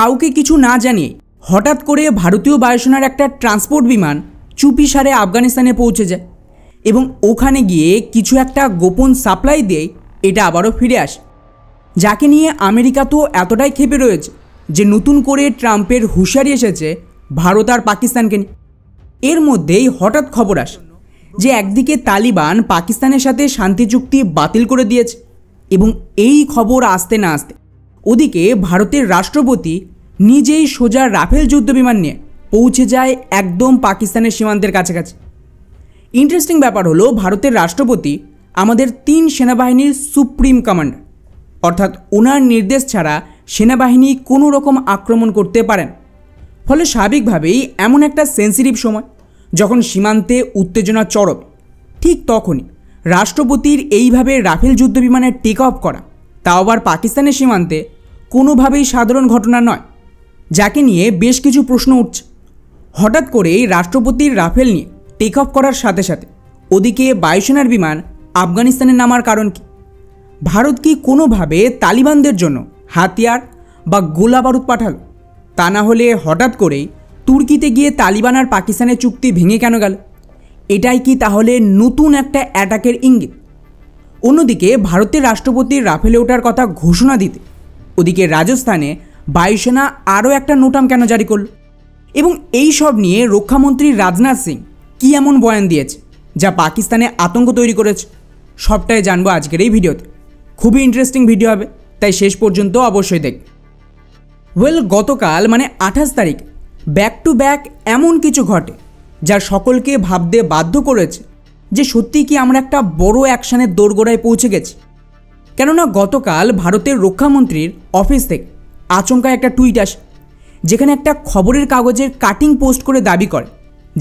কাউকে কিছু না জানিয়ে হঠাৎ করে ভারতীয় বায়ুসেনার একটা ট্রান্সপোর্ট বিমান চুপিসারে আফগানিস্তানে পৌঁছে যায় এবং ওখানে গিয়ে কিছু একটা গোপন সাপ্লাই দিয়ে এটা আবারও ফিরে আসে, যাকে নিয়ে আমেরিকা তো এতটাই ক্ষেপে রয়েছে যে নতুন করে ট্রাম্পের হুঁশিয়ারি এসেছে ভারত আর পাকিস্তানকে নিয়ে। এর মধ্যেই হঠাৎ খবর আসে যে একদিকে তালিবান পাকিস্তানের সাথে শান্তি চুক্তি বাতিল করে দিয়েছে এবং এই খবর আসতে না আসতে ওদিকে ভারতের রাষ্ট্রপতি নিজেই সোজা রাফেল যুদ্ধবিমান নিয়ে পৌঁছে যায় একদম পাকিস্তানের সীমান্তের কাছাকাছি। ইন্টারেস্টিং ব্যাপার হলো ভারতের রাষ্ট্রপতি আমাদের 3 সেনাবাহিনীর সুপ্রিম কমান্ডার, অর্থাৎ ওনার নির্দেশ ছাড়া সেনাবাহিনী কোনো রকম আক্রমণ করতে পারেন। ফলে স্বাভাবিকভাবেই এমন একটা সেন্সিটিভ সময় যখন সীমান্তে উত্তেজনা চরম, ঠিক তখনই রাষ্ট্রপতির এইভাবে রাফেল যুদ্ধবিমানের টেক অফ করা, তাও আবার পাকিস্তানের সীমান্তে, কোনোভাবেই সাধারণ ঘটনা নয়, যাকে নিয়ে বেশ কিছু প্রশ্ন উঠছে। হঠাৎ করেই রাষ্ট্রপতির রাফেল নিয়ে টেক অফ করার সাথে সাথে ওদিকে বায়ুসেনার বিমান আফগানিস্তানে নামার কারণ কি? ভারত কি কোনোভাবে তালিবানদের জন্য হাতিয়ার বা গোলা বারুদ পাঠালো? তা না হলে হঠাৎ করেই তুর্কিতে গিয়ে তালিবান আর পাকিস্তানের চুক্তি ভেঙে কেন গেল? এটাই কি তাহলে নতুন একটা অ্যাটাকের ইঙ্গিত? অন্যদিকে ভারতের রাষ্ট্রপতির রাফেলে ওঠার কথা ঘোষণা দিতে ওদিকে রাজস্থানে বায়ুসেনা আরও একটা নোটাম কেন জারি করল? এবং এই সব নিয়ে রক্ষামন্ত্রী রাজনাথ সিং কী এমন বয়ান দিয়েছে যা পাকিস্তানে আতঙ্ক তৈরি করেছে? সবটাই জানবো আজকের এই ভিডিওতে। খুবই ইন্টারেস্টিং ভিডিও হবে, তাই শেষ পর্যন্ত অবশ্যই দেখ। গতকাল মানে 28 তারিখ ব্যাক টু ব্যাক এমন কিছু ঘটে যা সকলকে ভাবতে বাধ্য করেছে যে সত্যিই কি আমরা একটা বড় অ্যাকশানের দোরগোড়ায় পৌঁছে গেছি। কেননা গতকাল ভারতের রক্ষামন্ত্রীর অফিস থেকে আচমকা একটা টুইট আসে, যেখানে একটা খবরের কাগজের কাটিং পোস্ট করে দাবি করে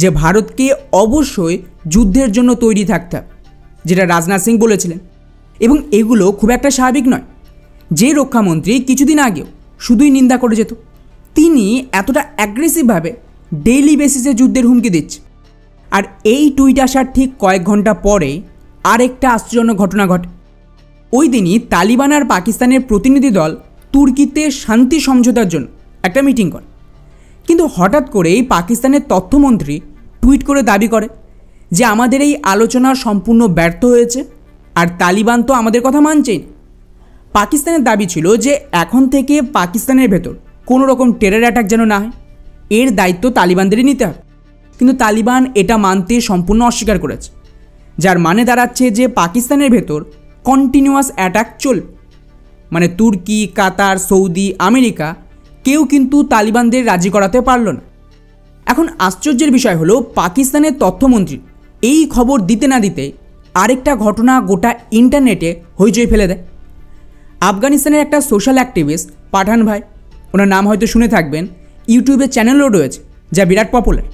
যে ভারতকে অবশ্যই যুদ্ধের জন্য তৈরি থাকতে হবে, যেটা রাজনাথ সিং বলেছিলেন। এবং এগুলো খুব একটা স্বাভাবিক নয়। যে রক্ষামন্ত্রী কিছুদিন আগেও শুধুই নিন্দা করে যেত, তিনি এতটা অ্যাগ্রেসিভভাবে ডেইলি বেসিসে যুদ্ধের হুমকি দিচ্ছে। আর এই টুইট আসার ঠিক কয়েক ঘন্টা পরে আরেকটা আশ্চর্যজনক ঘটনা ঘটে। ওই দিনই তালিবান আর পাকিস্তানের প্রতিনিধি দল তুর্কিতে শান্তি সমঝোতার জন্য একটা মিটিং করে, কিন্তু হঠাৎ করেই পাকিস্তানের তথ্যমন্ত্রী টুইট করে দাবি করে যে আমাদের এই আলোচনা সম্পূর্ণ ব্যর্থ হয়েছে আর তালিবান তো আমাদের কথা মানছেই না। পাকিস্তানের দাবি ছিল যে এখন থেকে পাকিস্তানের ভেতর কোনো রকম টেরর অ্যাটাক যেন না হয়, এর দায়িত্ব তালিবানদেরই নিতে হবে। কিন্তু তালিবান এটা মানতে সম্পূর্ণ অস্বীকার করেছে, যার মানে দাঁড়াচ্ছে যে পাকিস্তানের ভেতর কন্টিনিউয়াস অ্যাটাক চলবে। মানে তুর্কি, কাতার, সৌদি, আমেরিকা কেউ কিন্তু তালিবানদের রাজি করাতে পারল না। এখন আশ্চর্যের বিষয় হলো পাকিস্তানের তথ্যমন্ত্রী এই খবর দিতে না দিতে আরেকটা ঘটনা গোটা ইন্টারনেটে হইচই ফেলে দেয়। আফগানিস্তানের একটা সোশ্যাল অ্যাক্টিভিস্ট পাঠান ভাই, ওনার নাম হয়তো শুনে থাকবেন, ইউটিউবের চ্যানেলও রয়েছে যা বিরাট পপুলার।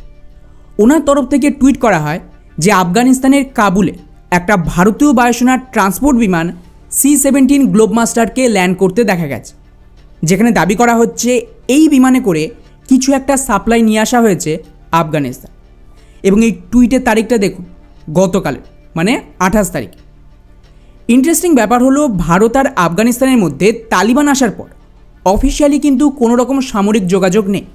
ওনার তরফ থেকে টুইট করা হয় যে আফগানিস্তানের কাবুলে একটা ভারতীয় বায়ুসেনার ট্রান্সপোর্ট বিমান C-17 গ্লোবমাস্টারকে ল্যান্ড করতে দেখা গেছে, যেখানে দাবি করা হচ্ছে এই বিমানে করে কিছু একটা সাপ্লাই নিয়ে আসা হয়েছে আফগানিস্তান। এবং এই টুইটের তারিখটা দেখুন, গতকালের মানে 28 তারিখ। ইন্টারেস্টিং ব্যাপার হলো ভারত আর আফগানিস্তানের মধ্যে তালিবান আসার পর অফিসিয়ালি কিন্তু কোনো রকম সামরিক যোগাযোগ নেই।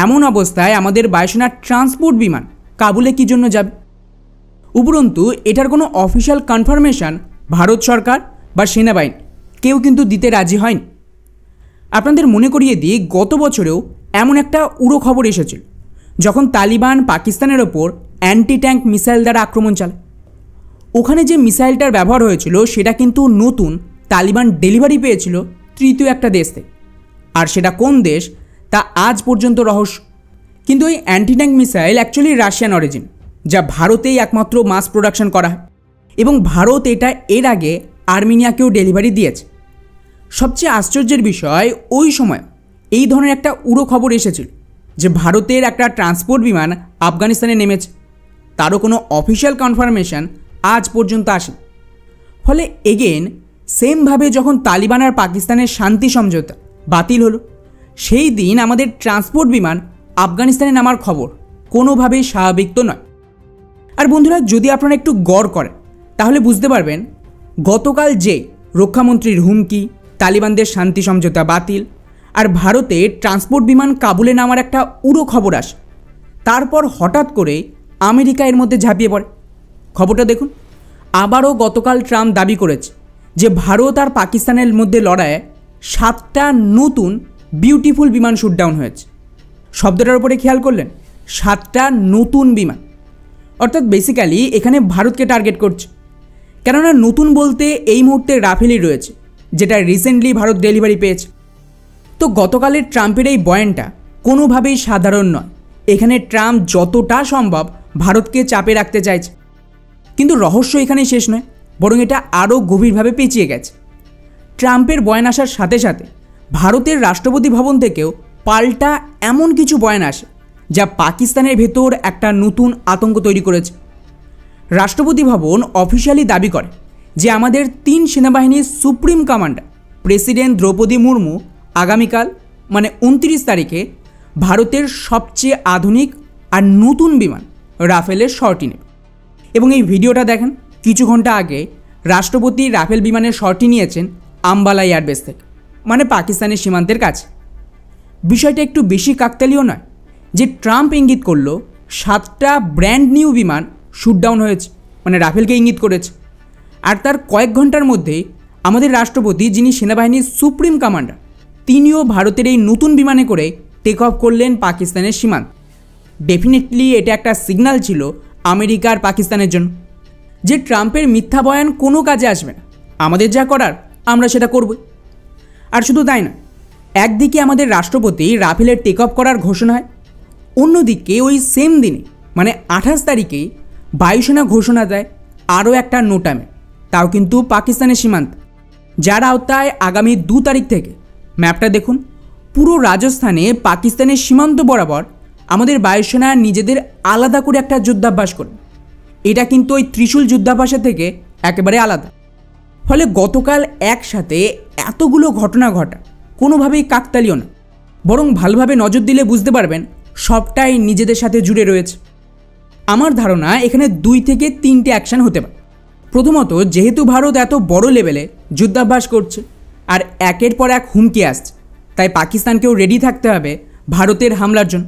এমন অবস্থায় আমাদের বায়ুসেনার ট্রান্সপোর্ট বিমান কাবুলে কী জন্য যাবে? উপরন্তু এটার কোনো অফিসিয়াল কনফার্মেশন ভারত সরকার বা সেনাবাহিনী কেউ কিন্তু দিতে রাজি হয়নি। আপনাদের মনে করিয়ে দিই, গত বছরেও এমন একটা উড়ো খবর এসেছিল যখন তালিবান পাকিস্তানের ওপর অ্যান্টি ট্যাঙ্ক মিসাইল দ্বারা আক্রমণ চালায়। ওখানে যে মিসাইলটার ব্যবহার হয়েছিল সেটা কিন্তু নতুন তালিবান ডেলিভারি পেয়েছিল তৃতীয় একটা দেশ থেকে। আর সেটা কোন দেশ তা আজ পর্যন্ত রহস্য। কিন্তু ওই anti tank missile actually Russian origin, যা ভারতেই একমাত্র মাস প্রোডাকশন করা হয় এবং ভারত এটা এর আগে আর্মেনিয়াকেও ডেলিভারি দিয়েছে। সবচেয়ে আশ্চর্যের বিষয়, ওই সময় এই ধরনের একটা উড়ো খবর এসেছিল যে ভারতের একটা ট্রান্সপোর্ট বিমান আফগানিস্তানে নেমেছে, তারও কোনো অফিসিয়াল কনফার্মেশন আজ পর্যন্ত আসেনি। ফলে এগেন সেমভাবে যখন তালিবান আর পাকিস্তানের শান্তি সমঝোতা বাতিল হলো, সেই দিন আমাদের ট্রান্সপোর্ট বিমান আফগানিস্তানে নামার খবর কোনোভাবেই স্বাভাবিক তো নয়। আর বন্ধুরা, যদি আপনারা একটু গড় করেন তাহলে বুঝতে পারবেন গতকাল যে রক্ষামন্ত্রীর হুমকি, তালিবানদের শান্তি সমঝোতা বাতিল আর ভারতে ট্রান্সপোর্ট বিমান কাবুলে নামার একটা উড়ো খবর আসে। তারপর হঠাৎ করে আমেরিকা এর মধ্যে ঝাঁপিয়ে পড়ে। খবরটা দেখুন। আবারও গতকাল ট্রাম্প দাবি করেছে যে ভারত আর পাকিস্তানের মধ্যে লড়াইয়ে 7টা নতুন বিউটিফুল বিমান শুটডাউন হয়েছে। শব্দটার উপরে খেয়াল করলেন, 7টা নতুন বিমান, অর্থাৎ বেসিক্যালি এখানে ভারতকে টার্গেট করছে। কেননা নতুন বলতে এই মুহূর্তে রাফেলই রয়েছে, যেটা রিসেন্টলি ভারত ডেলিভারি পেয়েছে। তো গতকালের ট্রাম্পের এই বয়ানটা কোনোভাবেই সাধারণ নয়। এখানে ট্রাম্প যতটা সম্ভব ভারতকে চাপে রাখতে চাইছে। কিন্তু রহস্য এখানেই শেষ নয়, বরং এটা আরও গভীরভাবে পেঁচিয়ে গেছে। ট্রাম্পের বয়ান আসার সাথে সাথে ভারতের রাষ্ট্রপতি ভবন থেকেও পাল্টা এমন কিছু বয়ান আসে যা পাকিস্তানের ভেতর একটা নতুন আতঙ্ক তৈরি করেছে। রাষ্ট্রপতি ভবন অফিসিয়ালি দাবি করে যে আমাদের 3 সেনাবাহিনীর supreme commander president Droupadi Murmu আগামীকাল মানে 29 তারিখে ভারতের সবচেয়ে আধুনিক আর নতুন বিমান রাফেলের শর্টি নেবে। এবং এই ভিডিওটা দেখেন, কিছু ঘন্টা আগে রাষ্ট্রপতি রাফেল বিমানের শর্টি নিয়েছেন আম্বালা এয়ারবেস থেকে, মানে পাকিস্তানের সীমান্তের কাছে। বিষয়টা একটু বেশি কাকতালীয় নয় যে ট্রাম্প ইঙ্গিত করল 7টা ব্র্যান্ড নিউ বিমান শুটডাউন হয়েছে, মানে রাফেলকে ইঙ্গিত করেছে। আর তার কয়েক ঘন্টার মধ্যেই আমাদের রাষ্ট্রপতি, যিনি সেনাবাহিনীর সুপ্রিম কমান্ডার, তিনিও ভারতের এই নতুন বিমানে করে টেক অফ করলেন পাকিস্তানের সীমান্ত। ডেফিনেটলি এটা একটা সিগন্যাল ছিল আমেরিকা আর পাকিস্তানের জন্য যে ট্রাম্পের মিথ্যা বয়ান কোনো কাজে আসবে না, আমাদের যা করার আমরা সেটা করব। আর শুধু তাই না, একদিকে আমাদের রাষ্ট্রপতি রাফেলের টেক অফ করার ঘোষণা হয়, অন্যদিকে ওই সেম দিনে মানে 28 তারিখেই বায়ুসেনা ঘোষণা দেয় আরও একটা নোটামে, তাও কিন্তু পাকিস্তানের সীমান্ত, যার আওতায় আগামী 2 তারিখ থেকে, ম্যাপটা দেখুন, পুরো রাজস্থানে পাকিস্তানের সীমান্ত বরাবর আমাদের বায়ুসেনা নিজেদের আলাদা করে একটা যুদ্ধাভ্যাস করবে। এটা কিন্তু ওই ত্রিশূল যুদ্ধাভ্যাসের থেকে একেবারে আলাদা। ফলে গতকাল একসাথে এতগুলো ঘটনা ঘটা কোনোভাবেই কাকতালীয় না, বরং ভালোভাবে নজর দিলে বুঝতে পারবেন সবটাই নিজেদের সাথে জুড়ে রয়েছে। আমার ধারণা এখানে 2 থেকে 3টে অ্যাকশন হতে পারে। প্রথমত, যেহেতু ভারত এত বড় লেভেলে যুদ্ধাভ্যাস করছে আর একের পর এক হুমকি আসছে, তাই পাকিস্তানকেও রেডি থাকতে হবে ভারতের হামলার জন্য।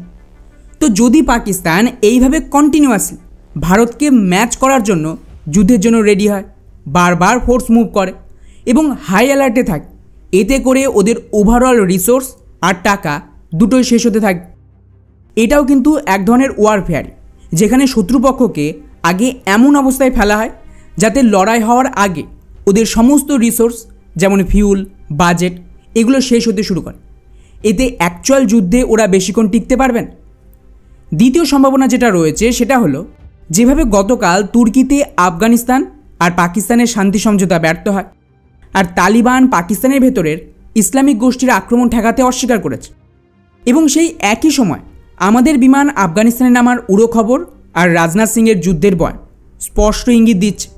তো যদি পাকিস্তান এইভাবে কন্টিনিউয়াসলি ভারতকে ম্যাচ করার জন্য যুদ্ধের জন্য রেডি হয়, বারবার ফোর্স মুভ করে এবং হাই অ্যালার্টে থাকে, এতে করে ওদের ওভারঅল রিসোর্স আর টাকা দুটোই শেষ হতে থাকবে। এটাও কিন্তু এক ধরনের ওয়ারফেয়ার, যেখানে শত্রুপক্ষকে আগে এমন অবস্থায় ফেলা হয় যাতে লড়াই হওয়ার আগে ওদের সমস্ত রিসোর্স যেমন ফিউল, বাজেট এগুলো শেষ হতে শুরু করে। এতে অ্যাকচুয়াল যুদ্ধে ওরা বেশিক্ষণ টিকতে পারবেন। দ্বিতীয় সম্ভাবনা যেটা রয়েছে সেটা হলো, যেভাবে গতকাল তুর্কিতে আফগানিস্তান আর পাকিস্তানের শান্তি সমঝোতা ব্যর্থ হয় আর তালিবান পাকিস্তানের ভেতরের ইসলামিক গোষ্ঠীর আক্রমণ ঠেকাতে অস্বীকার করেছে, এবং সেই একই সময় আমাদের বিমান আফগানিস্তানে নামার উড়ো খবর আর রাজনাথ সিংয়ের যুদ্ধের বয়ান স্পষ্ট ইঙ্গিত দিচ্ছে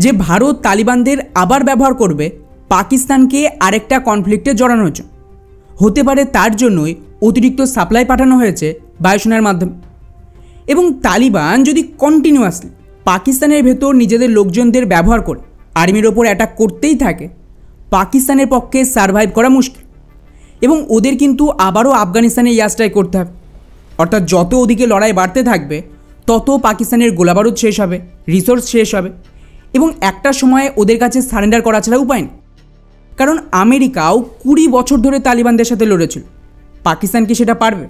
যে ভারত তালিবানদের আবার ব্যবহার করবে পাকিস্তানকে আরেকটা কনফ্লিক্টে জড়ানোর জন্য। হতে পারে তার জন্যই অতিরিক্ত সাপ্লাই পাঠানো হয়েছে বায়ুসেনার মাধ্যমে। এবং তালিবান যদি কন্টিনিউয়াসলি পাকিস্তানের ভেতর নিজেদের লোকজনদের ব্যবহার করে আর্মির ওপর অ্যাটাক করতেই থাকে, পাকিস্তানের পক্ষে সারভাইভ করা মুশকিল। এবং ওদের কিন্তু আবারও আফগানিস্তানে এয়ার স্ট্রাইক করতে হবে। অর্থাৎ যত ওদিকে লড়াই বাড়তে থাকবে, তত পাকিস্তানের গোলাবারুদ শেষ হবে, রিসোর্স শেষ হবে, এবং একটা সময়ে ওদের কাছে সারেন্ডার করা ছাড়া উপায় নেই। কারণ আমেরিকাও 20 বছর ধরে তালিবানদের সাথে লড়েছিল, পাকিস্তান কি সেটা পারবে?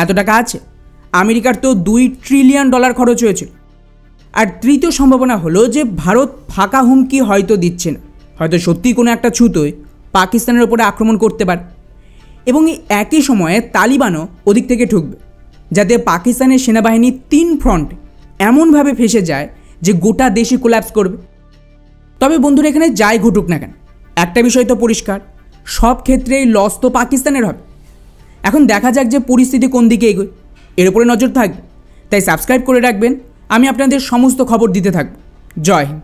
এত টাকা আছে, আমেরিকার তো $2 ট্রিলিয়ন খরচ হয়েছিল। আর তৃতীয় সম্ভাবনা হলো যে ভারত ফাঁকা হুমকি হয়তো দিচ্ছে না, হয়তো সত্যিই কোনো একটা ছুতোয় পাকিস্তানের ওপরে আক্রমণ করতে পারে, এবং এই একই সময়ে তালিবানও ওদিক থেকে ঠুকবে, যাতে পাকিস্তানের সেনাবাহিনী 3 ফ্রন্টে এমনভাবে ফেসে যায় যে গোটা দেশই কোল্যাপস করবে। তবে বন্ধুরা, এখানে যাই ঘটুক না কেন, একটা বিষয় তো পরিষ্কার, সব ক্ষেত্রেই লস তো পাকিস্তানের হবে। এখন দেখা যাক যে পরিস্থিতি কোন দিকে এগোয়, এর উপরে নজর থাকবে। তাই সাবস্ক্রাইব করে রাখবেন, আমি আপনাদের সমস্ত খবর দিতে থাকব। জয় হিন্দ।